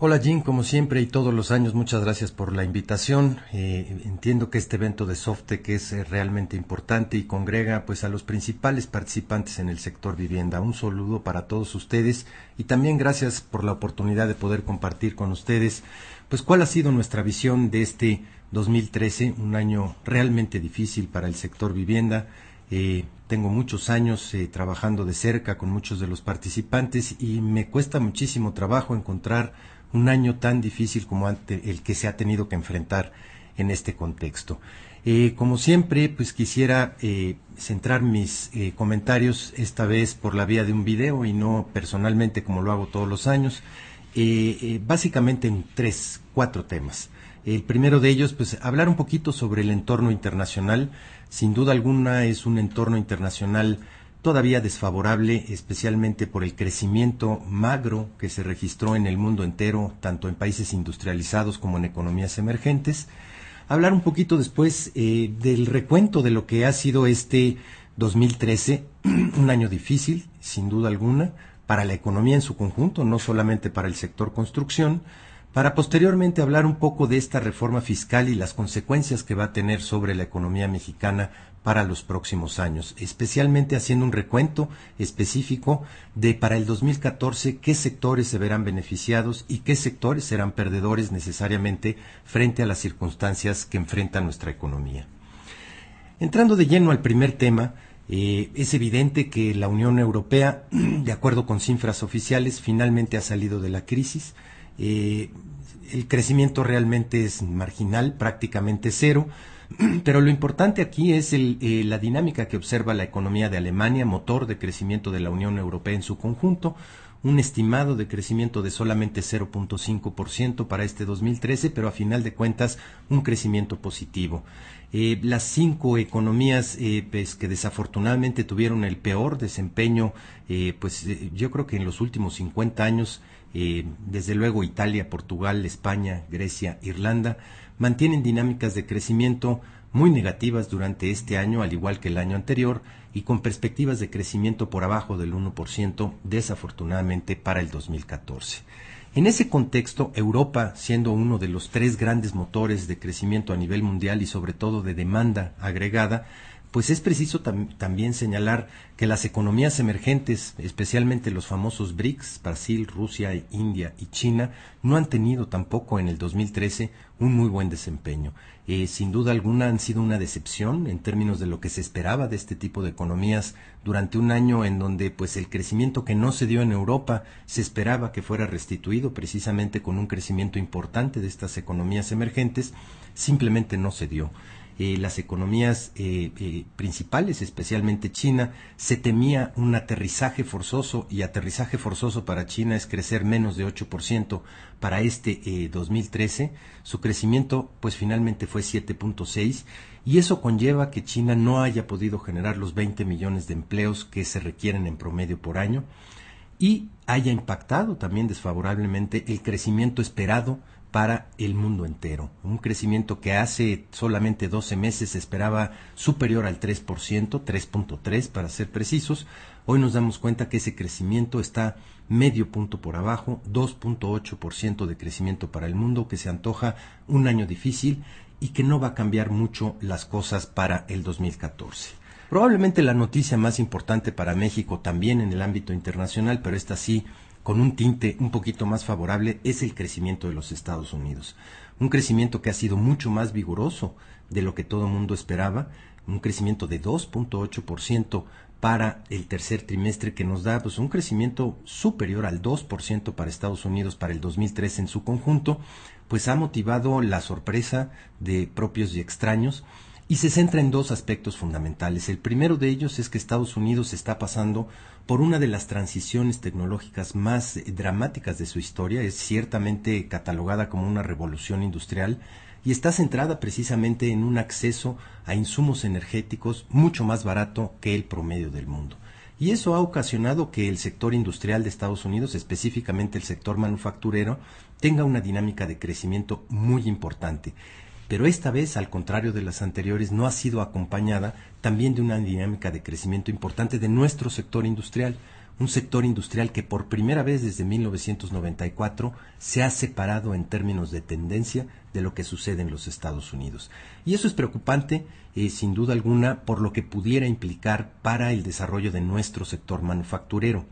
Hola Jim, como siempre y todos los años, muchas gracias por la invitación. Entiendo que este evento de Softec es realmente importante y congrega pues a los principales participantes en el sector vivienda. Un saludo para todos ustedes y también gracias por la oportunidad de poder compartir con ustedes pues cuál ha sido nuestra visión de este 2013, un año realmente difícil para el sector vivienda. Tengo muchos años trabajando de cerca con muchos de los participantes y me cuesta muchísimo trabajo encontrar un año tan difícil como el que se ha tenido que enfrentar en este contexto. Como siempre, pues quisiera centrar mis comentarios esta vez por la vía de un video y no personalmente como lo hago todos los años, básicamente en cuatro temas. El primero de ellos, pues hablar un poquito sobre el entorno internacional. Sin duda alguna es un entorno internacional todavía desfavorable, especialmente por el crecimiento magro que se registró en el mundo entero, tanto en países industrializados como en economías emergentes. Hablar un poquito después del recuento de lo que ha sido este 2013, un año difícil, sin duda alguna, para la economía en su conjunto, no solamente para el sector construcción, para posteriormente hablar un poco de esta reforma fiscal y las consecuencias que va a tener sobre la economía mexicana para los próximos años, especialmente haciendo un recuento específico de para el 2014 qué sectores se verán beneficiados y qué sectores serán perdedores necesariamente frente a las circunstancias que enfrenta nuestra economía. Entrando de lleno al primer tema, es evidente que la Unión Europea, de acuerdo con cifras oficiales, finalmente ha salido de la crisis. El crecimiento realmente es marginal, prácticamente cero, pero lo importante aquí es la dinámica que observa la economía de Alemania, motor de crecimiento de la Unión Europea en su conjunto, un estimado de crecimiento de solamente 0.5% para este 2013, pero a final de cuentas un crecimiento positivo. Las 5 economías pues, que desafortunadamente tuvieron el peor desempeño, yo creo que en los últimos 50 años, desde luego Italia, Portugal, España, Grecia, Irlanda, mantienen dinámicas de crecimiento muy negativas durante este año, al igual que el año anterior, y con perspectivas de crecimiento por abajo del 1%, desafortunadamente, para el 2014. En ese contexto, Europa, siendo uno de los 3 grandes motores de crecimiento a nivel mundial y sobre todo de demanda agregada, pues es preciso también señalar que las economías emergentes, especialmente los famosos BRICS, Brasil, Rusia, India y China, no han tenido tampoco en el 2013 un muy buen desempeño. Sin duda alguna han sido una decepción en términos de lo que se esperaba de este tipo de economías durante un año en donde pues el crecimiento que no se dio en Europa se esperaba que fuera restituido precisamente con un crecimiento importante de estas economías emergentes, simplemente no se dio. Las economías principales, especialmente China, se temía un aterrizaje forzoso, y aterrizaje forzoso para China es crecer menos de 8% para este 2013. Su crecimiento pues finalmente fue 7.6%, y eso conlleva que China no haya podido generar los 20 millones de empleos que se requieren en promedio por año, y haya impactado también desfavorablemente el crecimiento esperado para el mundo entero. Un crecimiento que hace solamente 12 meses se esperaba superior al 3%, 3.3 para ser precisos. Hoy nos damos cuenta que ese crecimiento está medio punto por abajo, 2.8% de crecimiento para el mundo, que se antoja un año difícil y que no va a cambiar mucho las cosas para el 2014. Probablemente la noticia más importante para México también en el ámbito internacional, pero esta sí con un tinte un poquito más favorable, es el crecimiento de los Estados Unidos. Un crecimiento que ha sido mucho más vigoroso de lo que todo el mundo esperaba, un crecimiento de 2.8% para el tercer trimestre, que nos da pues un crecimiento superior al 2% para Estados Unidos para el 2013 en su conjunto, pues ha motivado la sorpresa de propios y extraños, y se centra en 2 aspectos fundamentales. El primero de ellos es que Estados Unidos está pasando por una de las transiciones tecnológicas más dramáticas de su historia. Es ciertamente catalogada como una revolución industrial y está centrada precisamente en un acceso a insumos energéticos mucho más barato que el promedio del mundo. Y eso ha ocasionado que el sector industrial de Estados Unidos, específicamente el sector manufacturero, tenga una dinámica de crecimiento muy importante. Pero esta vez, al contrario de las anteriores, no ha sido acompañada también de una dinámica de crecimiento importante de nuestro sector industrial, un sector industrial que por primera vez desde 1994 se ha separado en términos de tendencia de lo que sucede en los Estados Unidos. Y eso es preocupante, sin duda alguna, por lo que pudiera implicar para el desarrollo de nuestro sector manufacturero.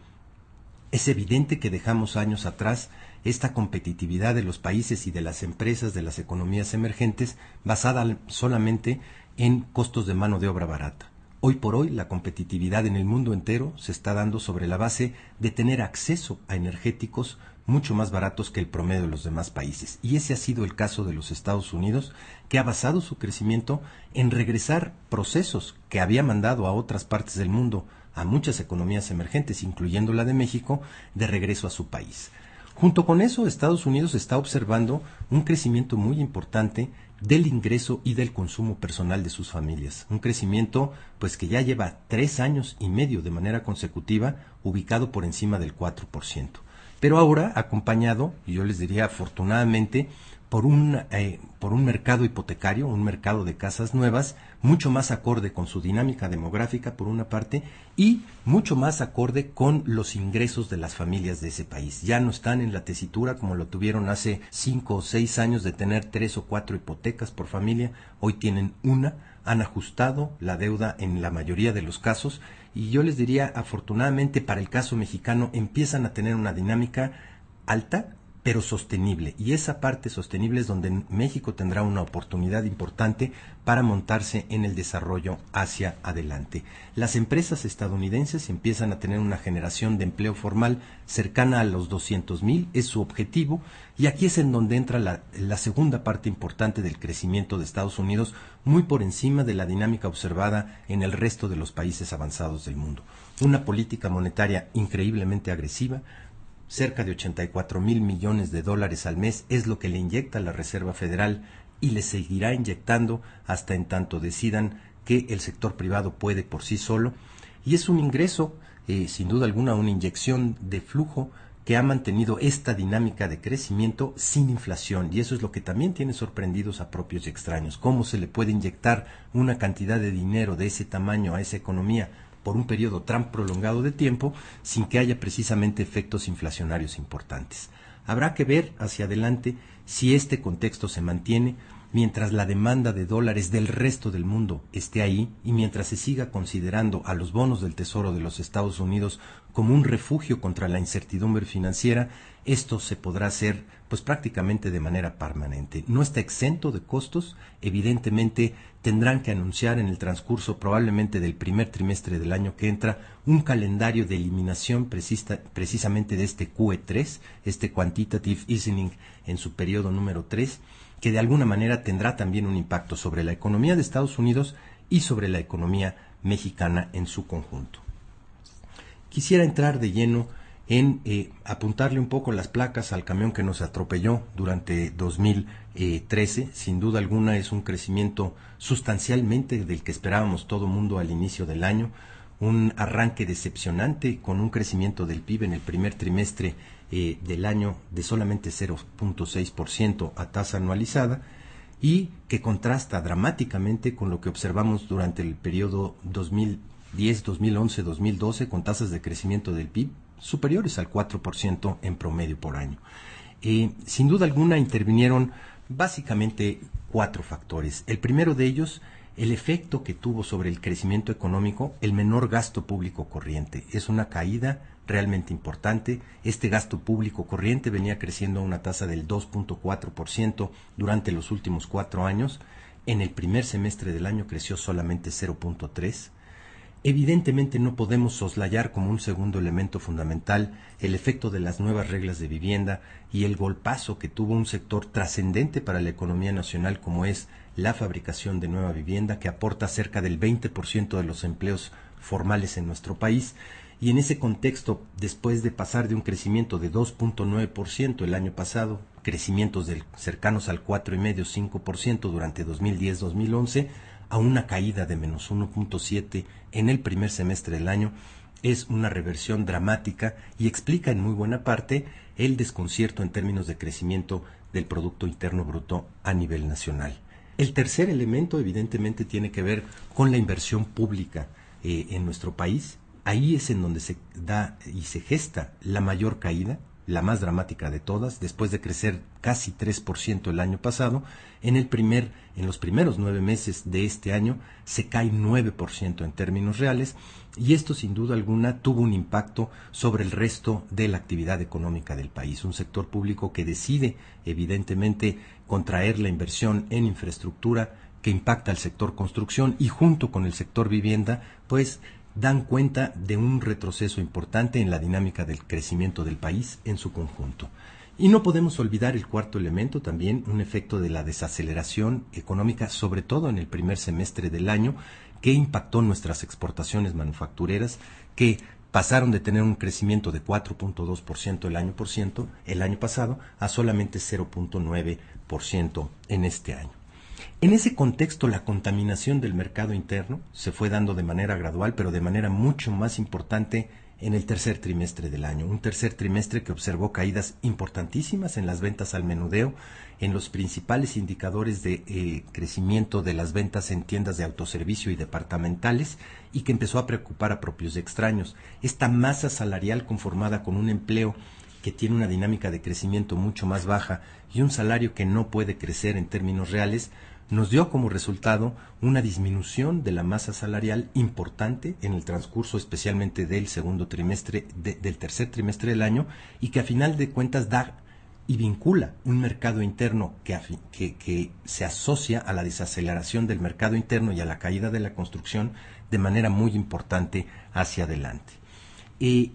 Es evidente que dejamos años atrás esta competitividad de los países y de las empresas de las economías emergentes basada solamente en costos de mano de obra barata. Hoy por hoy la competitividad en el mundo entero se está dando sobre la base de tener acceso a energéticos mucho más baratos que el promedio de los demás países. Y ese ha sido el caso de los Estados Unidos, que ha basado su crecimiento en regresar procesos que había mandado a otras partes del mundo, a muchas economías emergentes, incluyendo la de México, de regreso a su país. Junto con eso, Estados Unidos está observando un crecimiento muy importante del ingreso y del consumo personal de sus familias. Un crecimiento pues que ya lleva 3 años y medio de manera consecutiva, ubicado por encima del 4%. Pero ahora acompañado, y yo les diría afortunadamente, por un mercado hipotecario, un mercado de casas nuevas, mucho más acorde con su dinámica demográfica por una parte y mucho más acorde con los ingresos de las familias de ese país. Ya no están en la tesitura como lo tuvieron hace 5 o 6 años de tener 3 o 4 hipotecas por familia, hoy tienen una, han ajustado la deuda en la mayoría de los casos y yo les diría afortunadamente para el caso mexicano empiezan a tener una dinámica alta pero sostenible, y esa parte sostenible es donde México tendrá una oportunidad importante para montarse en el desarrollo hacia adelante. Las empresas estadounidenses empiezan a tener una generación de empleo formal cercana a los 200,000, es su objetivo, y aquí es en donde entra la segunda parte importante del crecimiento de Estados Unidos, muy por encima de la dinámica observada en el resto de los países avanzados del mundo. Una política monetaria increíblemente agresiva, cerca de 84,000 millones de dólares al mes es lo que le inyecta la Reserva Federal y le seguirá inyectando hasta en tanto decidan que el sector privado puede por sí solo. Y es un ingreso, sin duda alguna, una inyección de flujo que ha mantenido esta dinámica de crecimiento sin inflación. Y eso es lo que también tiene sorprendidos a propios y extraños. ¿Cómo se le puede inyectar una cantidad de dinero de ese tamaño a esa economía por un periodo tan prolongado de tiempo sin que haya precisamente efectos inflacionarios importantes? Habrá que ver hacia adelante si este contexto se mantiene mientras la demanda de dólares del resto del mundo esté ahí y mientras se siga considerando a los bonos del Tesoro de los Estados Unidos como un refugio contra la incertidumbre financiera. Esto se podrá hacer pues prácticamente de manera permanente. No está exento de costos, evidentemente tendrán que anunciar en el transcurso probablemente del primer trimestre del año que entra un calendario de eliminación precisamente de este QE3, este Quantitative Easing en su periodo número 3, que de alguna manera tendrá también un impacto sobre la economía de Estados Unidos y sobre la economía mexicana en su conjunto. Quisiera entrar de lleno en apuntarle un poco las placas al camión que nos atropelló durante 2013. Sin duda alguna es un crecimiento sustancialmente del que esperábamos todo mundo al inicio del año, un arranque decepcionante con un crecimiento del PIB en el primer trimestre del año de solamente 0.6% a tasa anualizada y que contrasta dramáticamente con lo que observamos durante el periodo 2010, 2011, 2012 con tasas de crecimiento del PIB superiores al 4% en promedio por año. Sin duda alguna intervinieron básicamente 4 factores. El primero de ellos, el efecto que tuvo sobre el crecimiento económico, el menor gasto público corriente. Es una caída realmente importante. Este gasto público corriente venía creciendo a una tasa del 2.4% durante los últimos 4 años. En el primer semestre del año creció solamente 0.3%. Evidentemente no podemos soslayar como un segundo elemento fundamental el efecto de las nuevas reglas de vivienda y el golpazo que tuvo un sector trascendente para la economía nacional como es la fabricación de nueva vivienda, que aporta cerca del 20% de los empleos formales en nuestro país. Y en ese contexto, después de pasar de un crecimiento de 2.9% el año pasado, crecimientos cercanos al 4,5-5% durante 2010-2011, a una caída de menos 1.7 en el primer semestre del año, es una reversión dramática y explica en muy buena parte el desconcierto en términos de crecimiento del Producto Interno Bruto a nivel nacional. El tercer elemento evidentemente tiene que ver con la inversión pública en nuestro país. ahí es en donde se da y se gesta la mayor caída, la más dramática de todas, después de crecer casi 3% el año pasado. En los primeros 9 meses de este año se cae 9% en términos reales, y esto sin duda alguna tuvo un impacto sobre el resto de la actividad económica del país. Un sector público que decide evidentemente contraer la inversión en infraestructura, que impacta al sector construcción, y junto con el sector vivienda, pues dan cuenta de un retroceso importante en la dinámica del crecimiento del país en su conjunto. Y no podemos olvidar el cuarto elemento, también un efecto de la desaceleración económica, sobre todo en el primer semestre del año, que impactó nuestras exportaciones manufactureras, que pasaron de tener un crecimiento de 4.2% el año pasado a solamente 0.9% en este año. En ese contexto, la contaminación del mercado interno se fue dando de manera gradual, pero de manera mucho más importante en el tercer trimestre del año. Un tercer trimestre que observó caídas importantísimas en las ventas al menudeo, en los principales indicadores de crecimiento de las ventas en tiendas de autoservicio y departamentales, y que empezó a preocupar a propios y extraños. Esta masa salarial conformada con un empleo que tiene una dinámica de crecimiento mucho más baja y un salario que no puede crecer en términos reales, nos dio como resultado una disminución de la masa salarial importante en el transcurso especialmente del del tercer trimestre del año, y que a final de cuentas da y vincula un mercado interno que se asocia a la desaceleración del mercado interno y a la caída de la construcción de manera muy importante hacia adelante.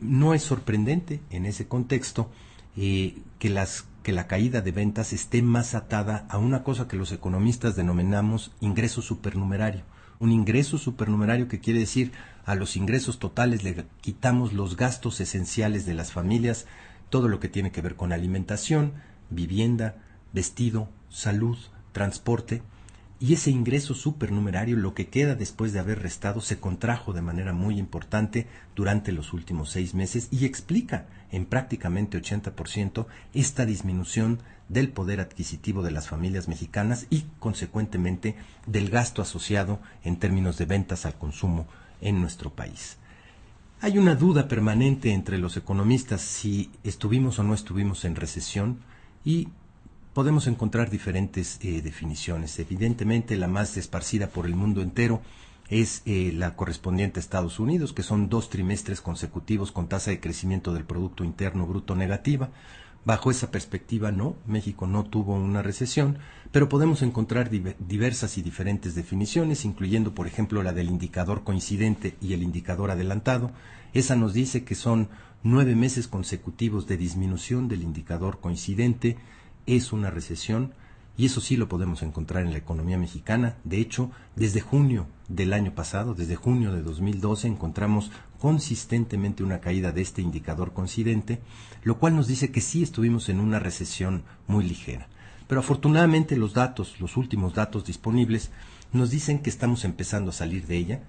No es sorprendente en ese contexto que la caída de ventas esté más atada a una cosa que los economistas denominamos ingreso supernumerario. Un ingreso supernumerario que quiere decir, a los ingresos totales le quitamos los gastos esenciales de las familias, todo lo que tiene que ver con alimentación, vivienda, vestido, salud, transporte. Y ese ingreso supernumerario, lo que queda después de haber restado, se contrajo de manera muy importante durante los últimos 6 meses y explica en prácticamente 80% esta disminución del poder adquisitivo de las familias mexicanas y, consecuentemente, del gasto asociado en términos de ventas al consumo en nuestro país. Hay una duda permanente entre los economistas si estuvimos o no estuvimos en recesión, y podemos encontrar diferentes definiciones. Evidentemente, la más esparcida por el mundo entero es la correspondiente a Estados Unidos, que son 2 trimestres consecutivos con tasa de crecimiento del Producto Interno Bruto negativa. Bajo esa perspectiva, no, México no tuvo una recesión, pero podemos encontrar diversas y diferentes definiciones, incluyendo, por ejemplo, la del indicador coincidente y el indicador adelantado. Esa nos dice que son 9 meses consecutivos de disminución del indicador coincidente. Es una recesión, y eso sí lo podemos encontrar en la economía mexicana. De hecho, desde junio del año pasado, desde junio de 2012, encontramos consistentemente una caída de este indicador coincidente, lo cual nos dice que sí estuvimos en una recesión muy ligera. Pero afortunadamente los últimos datos disponibles, nos dicen que estamos empezando a salir de ella.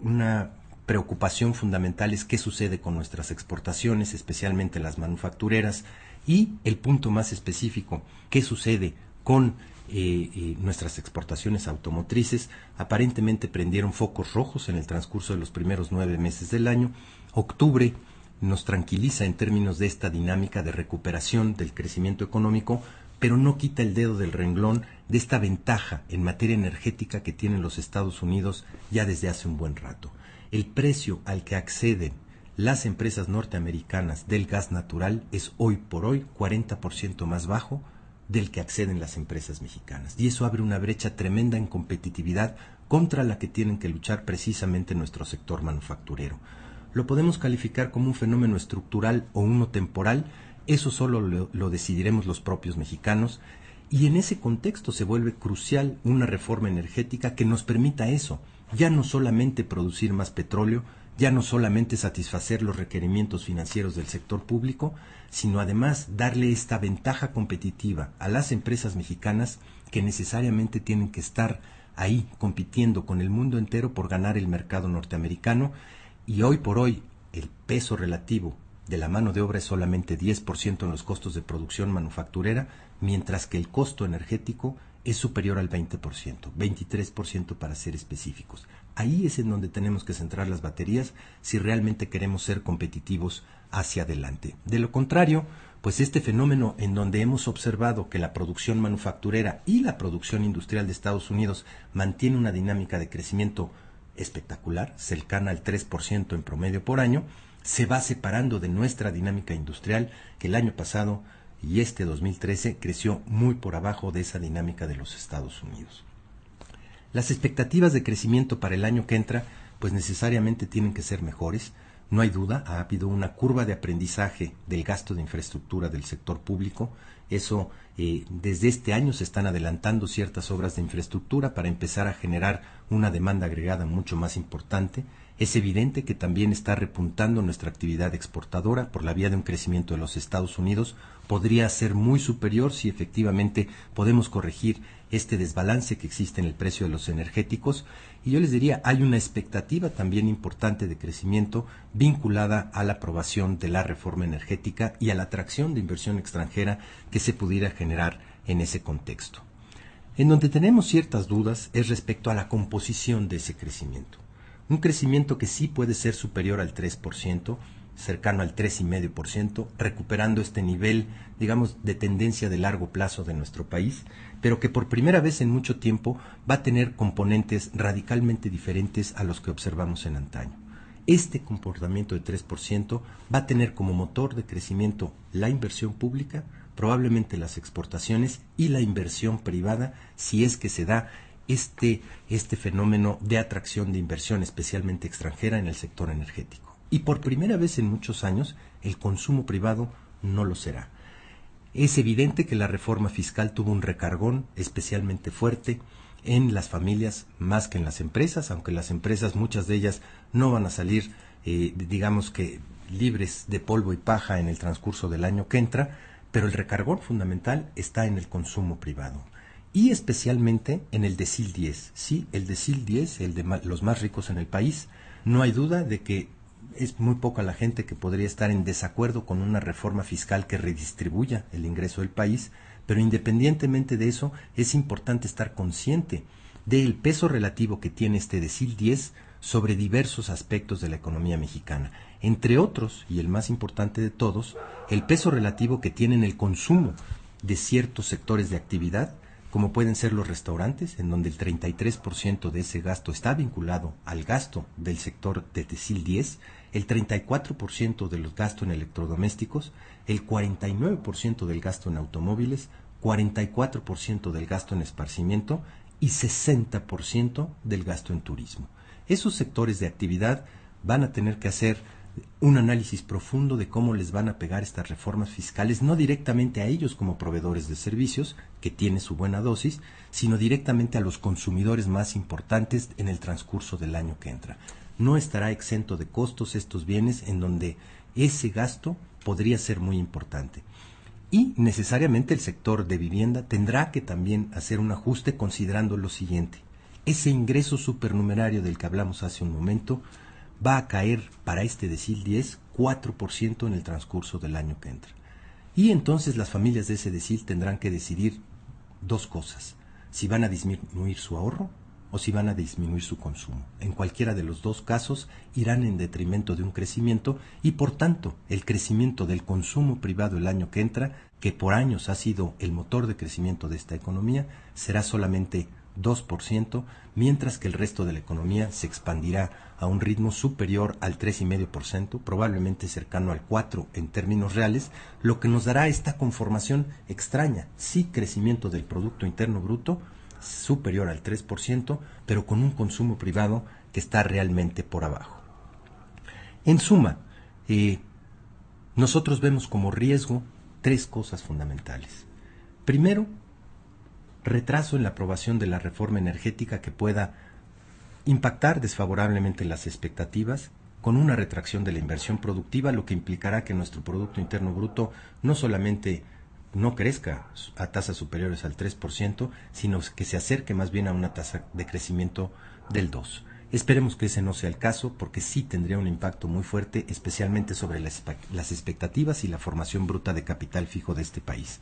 Una preocupación fundamental es qué sucede con nuestras exportaciones, especialmente las manufactureras, y el punto más específico, qué sucede con nuestras exportaciones automotrices. Aparentemente prendieron focos rojos en el transcurso de los primeros 9 meses del año. Octubre nos tranquiliza en términos de esta dinámica de recuperación del crecimiento económico, pero no quita el dedo del renglón de esta ventaja en materia energética que tienen los Estados Unidos ya desde hace un buen rato. El precio al que acceden las empresas norteamericanas del gas natural es hoy por hoy 40% más bajo del que acceden las empresas mexicanas. Y eso abre una brecha tremenda en competitividad contra la que tienen que luchar precisamente nuestro sector manufacturero. Lo podemos calificar como un fenómeno estructural o uno temporal. Eso solo lo decidiremos los propios mexicanos. Y en ese contexto se vuelve crucial una reforma energética que nos permita eso, ya no solamente producir más petróleo, ya no solamente satisfacer los requerimientos financieros del sector público, sino además darle esta ventaja competitiva a las empresas mexicanas que necesariamente tienen que estar ahí compitiendo con el mundo entero por ganar el mercado norteamericano. Y hoy por hoy el peso relativo de la mano de obra es solamente 10% en los costos de producción manufacturera, mientras que el costo energético es superior al 20%, 23% para ser específicos. Ahí es en donde tenemos que centrar las baterías si realmente queremos ser competitivos hacia adelante. De lo contrario, pues este fenómeno en donde hemos observado que la producción manufacturera y la producción industrial de Estados Unidos mantiene una dinámica de crecimiento espectacular, cercana al 3% en promedio por año, se va separando de nuestra dinámica industrial, que el año pasado y este 2013 creció muy por abajo de esa dinámica de los Estados Unidos. Las expectativas de crecimiento para el año que entra, pues necesariamente tienen que ser mejores. No hay duda, ha habido una curva de aprendizaje del gasto de infraestructura del sector público. Eso, desde este año se están adelantando ciertas obras de infraestructura para empezar a generar una demanda agregada mucho más importante. Es evidente que también está repuntando nuestra actividad exportadora por la vía de un crecimiento de los Estados Unidos. Podría ser muy superior si efectivamente podemos corregir este desbalance que existe en el precio de los energéticos. Y yo les diría, hay una expectativa también importante de crecimiento vinculada a la aprobación de la reforma energética y a la atracción de inversión extranjera que se pudiera generar en ese contexto. En donde tenemos ciertas dudas es respecto a la composición de ese crecimiento. Un crecimiento que sí puede ser superior al 3%, cercano al 3,5%, recuperando este nivel, digamos, de tendencia de largo plazo de nuestro país, pero que por primera vez en mucho tiempo va a tener componentes radicalmente diferentes a los que observamos en antaño. Este comportamiento de 3% va a tener como motor de crecimiento la inversión pública, probablemente las exportaciones y la inversión privada, si es que se da este fenómeno de atracción de inversión, especialmente extranjera, en el sector energético. Y por primera vez en muchos años, el consumo privado no lo será. Es evidente que la reforma fiscal tuvo un recargón especialmente fuerte en las familias más que en las empresas, aunque las empresas, muchas de ellas, no van a salir, digamos que libres de polvo y paja en el transcurso del año que entra, pero el recargón fundamental está en el consumo privado. Y especialmente en el decil 10. Sí, el decil 10, el de los más ricos en el país, no hay duda de que es muy poca la gente que podría estar en desacuerdo con una reforma fiscal que redistribuya el ingreso del país, pero independientemente de eso, es importante estar consciente del peso relativo que tiene este decil 10 sobre diversos aspectos de la economía mexicana. Entre otros, y el más importante de todos, el peso relativo que tiene en el consumo de ciertos sectores de actividad, como pueden ser los restaurantes, en donde el 33% de ese gasto está vinculado al gasto del sector de decil 10, el 34% de los gastos en electrodomésticos, el 49% del gasto en automóviles, 44% del gasto en esparcimiento y 60% del gasto en turismo. Esos sectores de actividad van a tener que hacer un análisis profundo de cómo les van a pegar estas reformas fiscales, no directamente a ellos como proveedores de servicios, que tiene su buena dosis, sino directamente a los consumidores más importantes en el transcurso del año que entra. No estará exento de costos estos bienes en donde ese gasto podría ser muy importante. Y necesariamente el sector de vivienda tendrá que también hacer un ajuste considerando lo siguiente. Ese ingreso supernumerario del que hablamos hace un momento va a caer para este decil 10 4% en el transcurso del año que entra. Y entonces las familias de ese decil tendrán que decidir dos cosas: si van a disminuir su ahorro o si van a disminuir su consumo. En cualquiera de los dos casos irán en detrimento de un crecimiento y por tanto el crecimiento del consumo privado el año que entra, que por años ha sido el motor de crecimiento de esta economía, será solamente 2%, mientras que el resto de la economía se expandirá a un ritmo superior al 3,5%, probablemente cercano al 4% en términos reales, lo que nos dará esta conformación extraña: sí, crecimiento del Producto Interno Bruto superior al 3%, pero con un consumo privado que está realmente por abajo. En suma, nosotros vemos como riesgo tres cosas fundamentales. Primero, retraso en la aprobación de la reforma energética que pueda impactar desfavorablemente las expectativas, con una retracción de la inversión productiva, lo que implicará que nuestro Producto Interno Bruto no solamente no crezca a tasas superiores al 3%, sino que se acerque más bien a una tasa de crecimiento del 2%. Esperemos que ese no sea el caso, porque sí tendría un impacto muy fuerte, especialmente sobre las expectativas y la formación bruta de capital fijo de este país.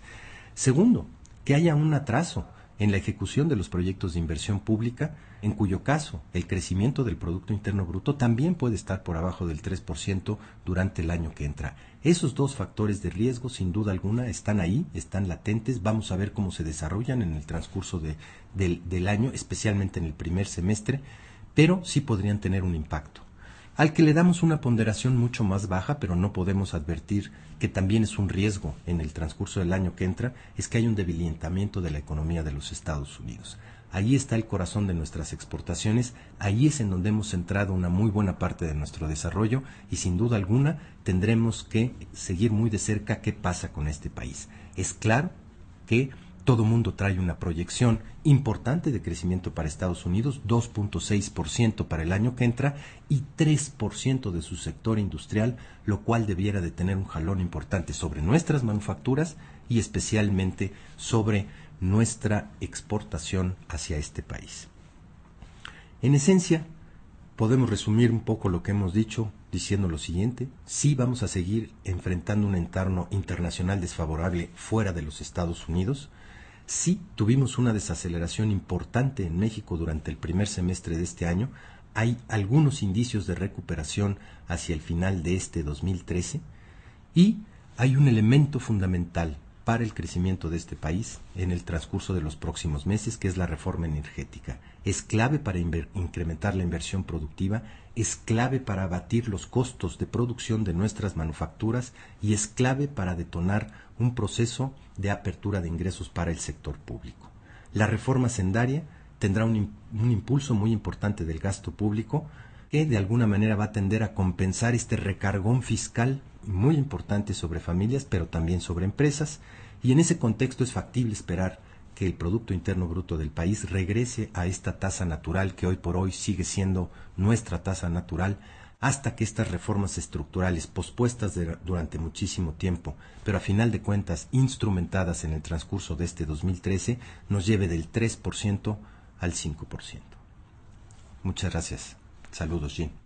Segundo, que haya un atraso en la ejecución de los proyectos de inversión pública, en cuyo caso el crecimiento del Producto Interno Bruto también puede estar por abajo del 3% durante el año que entra. Esos dos factores de riesgo, sin duda alguna, están ahí, están latentes. Vamos a ver cómo se desarrollan en el transcurso del año, especialmente en el primer semestre, pero sí podrían tener un impacto, al que le damos una ponderación mucho más baja, pero no podemos advertir que también es un riesgo en el transcurso del año que entra, es que hay un debilitamiento de la economía de los Estados Unidos. Ahí está el corazón de nuestras exportaciones, ahí es en donde hemos centrado una muy buena parte de nuestro desarrollo y sin duda alguna tendremos que seguir muy de cerca qué pasa con este país. Es claro que todo mundo trae una proyección importante de crecimiento para Estados Unidos, 2.6% para el año que entra y 3% de su sector industrial, lo cual debiera de tener un jalón importante sobre nuestras manufacturas y especialmente sobre nuestra exportación hacia este país. En esencia, podemos resumir un poco lo que hemos dicho diciendo lo siguiente: sí vamos a seguir enfrentando un entorno internacional desfavorable fuera de los Estados Unidos. Sí tuvimos una desaceleración importante en México durante el primer semestre de este año. Hay algunos indicios de recuperación hacia el final de este 2013 y hay un elemento fundamental para el crecimiento de este país en el transcurso de los próximos meses, que es la reforma energética. Es clave para incrementar la inversión productiva, es clave para abatir los costos de producción de nuestras manufacturas y es clave para detonar un proceso de apertura de ingresos para el sector público. La reforma hacendaria tendrá un impulso muy importante del gasto público que de alguna manera va a tender a compensar este recargón fiscal muy importante sobre familias, pero también sobre empresas, y en ese contexto es factible esperar que el Producto Interno Bruto del país regrese a esta tasa natural que hoy por hoy sigue siendo nuestra tasa natural, hasta que estas reformas estructurales pospuestas durante muchísimo tiempo, pero a final de cuentas instrumentadas en el transcurso de este 2013, nos lleve del 3% al 5%. Muchas gracias. Saludos, Jean.